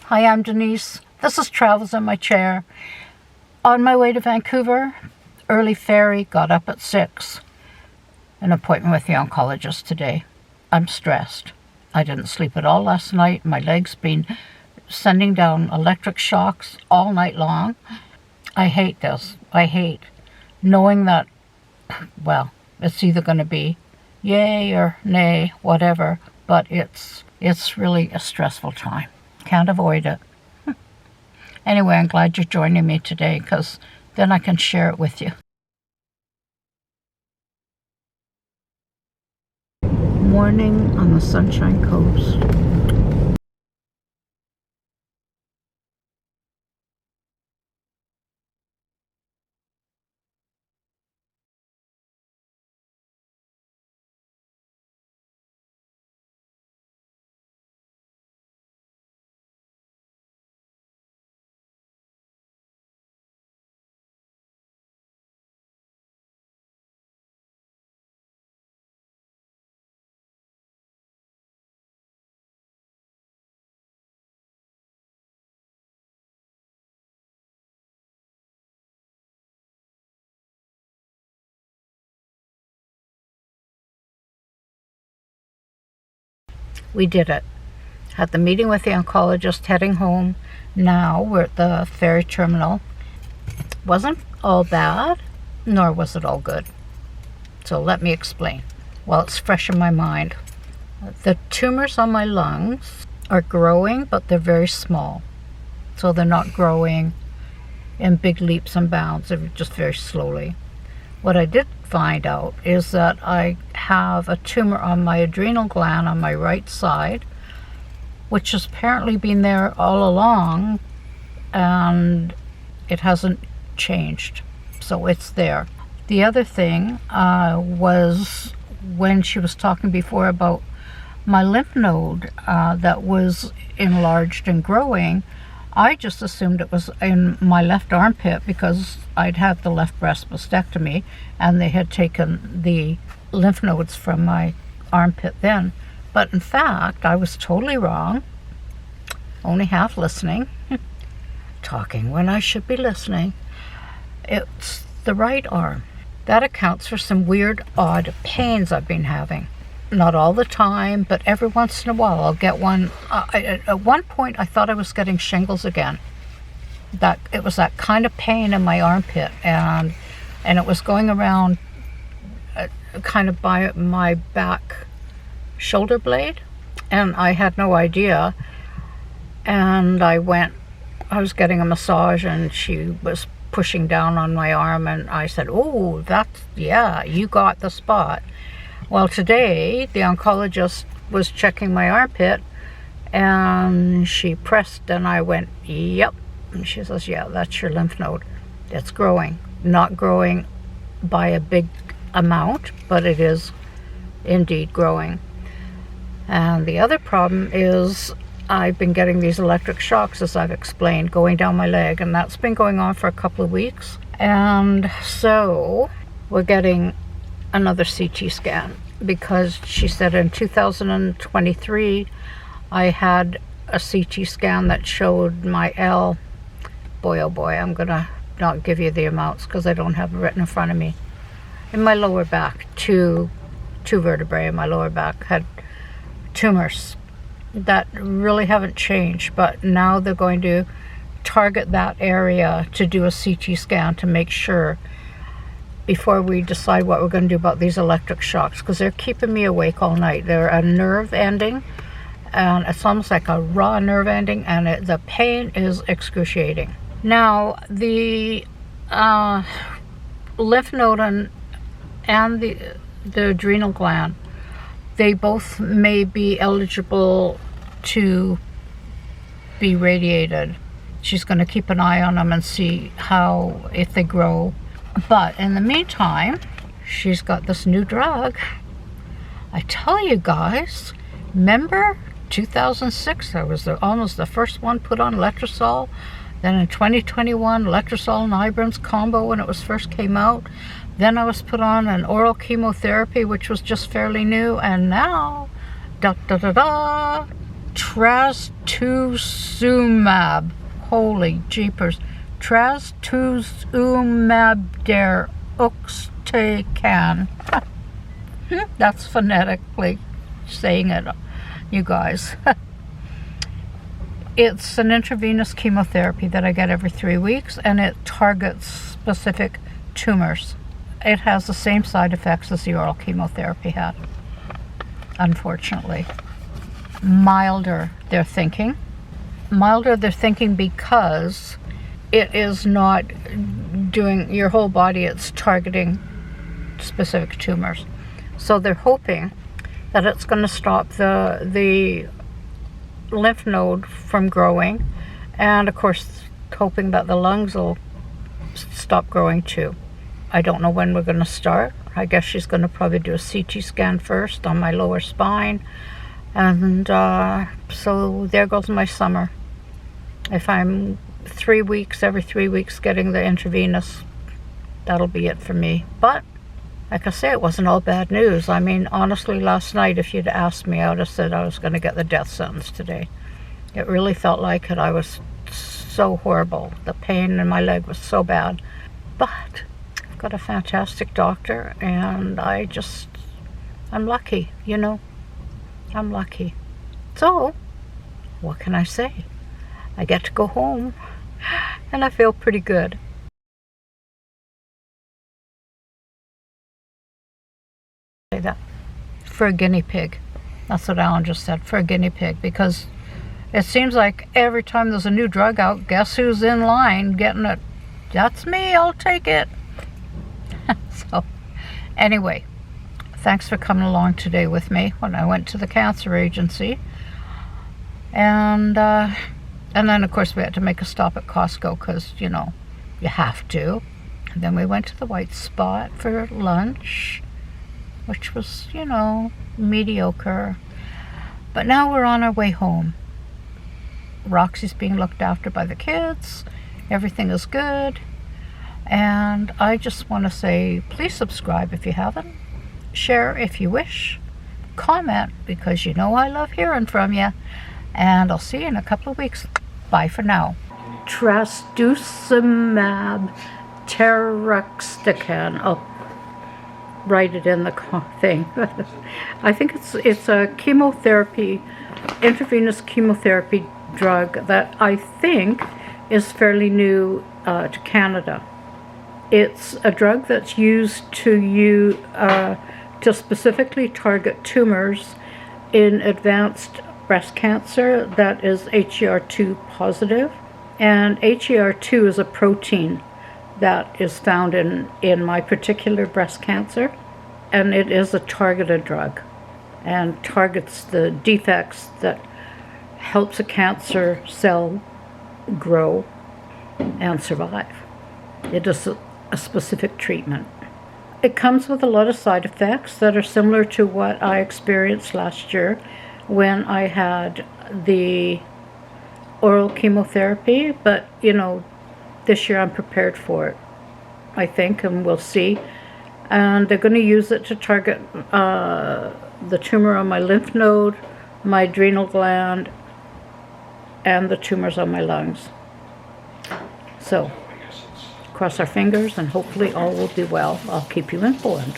Hi, I'm Denise. This is Travels in My Chair. On my way to Vancouver, early ferry, got up at 6. An appointment with the oncologist today. I'm stressed. I didn't sleep at all last night. My leg's been sending down electric shocks all night long. I hate this. I hate knowing that, well, it's either going to be yay or nay, whatever, but it's really a stressful time. Can't avoid it. Anyway, I'm glad you're joining me today because then I can share it with you. Morning on the Sunshine Coast. We did it. Had the meeting with the oncologist, heading home. Now we're at the ferry terminal. Wasn't all bad, nor was it all good. So let me explain. Well, it's fresh in my mind. The tumors on my lungs are growing, but they're very small. So they're not growing in big leaps and bounds. They're just very slowly. What I did find out is that I have a tumor on my adrenal gland on my right side, which has apparently been there all along, and it hasn't changed. So it's there. The other thing was when she was talking before about my lymph node that was enlarged and growing. I just assumed it was in my left armpit because I'd had the left breast mastectomy and they had taken the lymph nodes from my armpit then. But in fact, I was totally wrong. Only half listening. Talking when I should be listening. It's the right arm. That accounts for some weird, odd pains I've been having. Not all the time, but every once in a while I'll get one. At one point I thought I was getting shingles again. That it was that kind of pain in my armpit, and it was going around kind of by my back shoulder blade, and I had no idea. And I was getting a massage and she was pushing down on my arm, and I said, "Oh, yeah, you got the spot." Well, today the oncologist was checking my armpit and she pressed and I went, "Yep." And she says, "Yeah, that's your lymph node. It's growing. Not growing by a big amount, but it is indeed growing." And the other problem is I've been getting these electric shocks, as I've explained, going down my leg, and that's been going on for a couple of weeks. And so we're getting another CT scan because she said in 2023 I had a CT scan that showed my L. Boy, oh boy, I'm gonna not give you the amounts because I don't have it written in front of me. In my lower back, two vertebrae in my lower back had tumors that really haven't changed, but now they're going to target that area to do a CT scan to make sure before we decide what we're going to do about these electric shocks, because they're keeping me awake all night. They're a nerve ending, and it's almost like a raw nerve ending, and the pain is excruciating. Now, the lymph node and the adrenal gland, they both may be eligible to be radiated. She's going to keep an eye on them and see if they grow. But in the meantime, she's got this new drug. I tell you guys, remember 2006, I was almost the first one put on letrozole. Then in 2021, letrozole and Ibrance combo when it was first came out. Then I was put on an oral chemotherapy, which was just fairly new. And now, trastuzumab. Holy jeepers. Trastuzumab deruxtecan. That's phonetically saying it, you guys. It's an intravenous chemotherapy that I get every 3 weeks, and it targets specific tumors. It has the same side effects as the oral chemotherapy had, unfortunately. Milder, they're thinking. Milder, they're thinking, because it is not doing your whole body, it's targeting specific tumors. So they're hoping that it's going to stop the lymph node from growing, and of course hoping that the lungs will stop growing too. I don't know when we're going to start. I guess she's going to probably do a CT scan first on my lower spine, and so there goes my summer. If I'm every 3 weeks getting the intravenous, that'll be it for me. But like I say, it wasn't all bad news. I mean, honestly, last night, if you'd asked me, I would have said I was going to get the death sentence today. It really felt like it. I was so horrible. The pain in my leg was so bad. But I've got a fantastic doctor, and I'm lucky, you know. I'm lucky. So, what can I say? I get to go home, and I feel pretty good. That for a guinea pig. That's what Alan just said, for a guinea pig, because it seems like every time there's a new drug out, guess who's in line getting it? That's me, I'll take it. So anyway, thanks for coming along today with me when I went to the cancer agency, and then of course we had to make a stop at Costco, because you know you have to. And then we went to the White Spot for lunch, which was, you know, mediocre. But now we're on our way home. Roxy's being looked after by the kids. Everything is good. And I just want to say, please subscribe if you haven't. Share if you wish. Comment, because you know I love hearing from you. And I'll see you in a couple of weeks. Bye for now. Trastuzumab deruxtecan. Oh, write it in the thing. I think it's a chemotherapy, intravenous chemotherapy drug that I think is fairly new to Canada. It's a drug that's used to specifically target tumors in advanced breast cancer that is HER2 positive, and HER2 is a protein that is found in my particular breast cancer, and it is a targeted drug and targets the defects that helps a cancer cell grow and survive. It is a specific treatment. It comes with a lot of side effects that are similar to what I experienced last year when I had the oral chemotherapy, but you know, this year I'm prepared for it, I think, and we'll see. And they're going to use it to target the tumor on my lymph node, my adrenal gland, and the tumors on my lungs. So, cross our fingers, and hopefully all will be well. I'll keep you informed.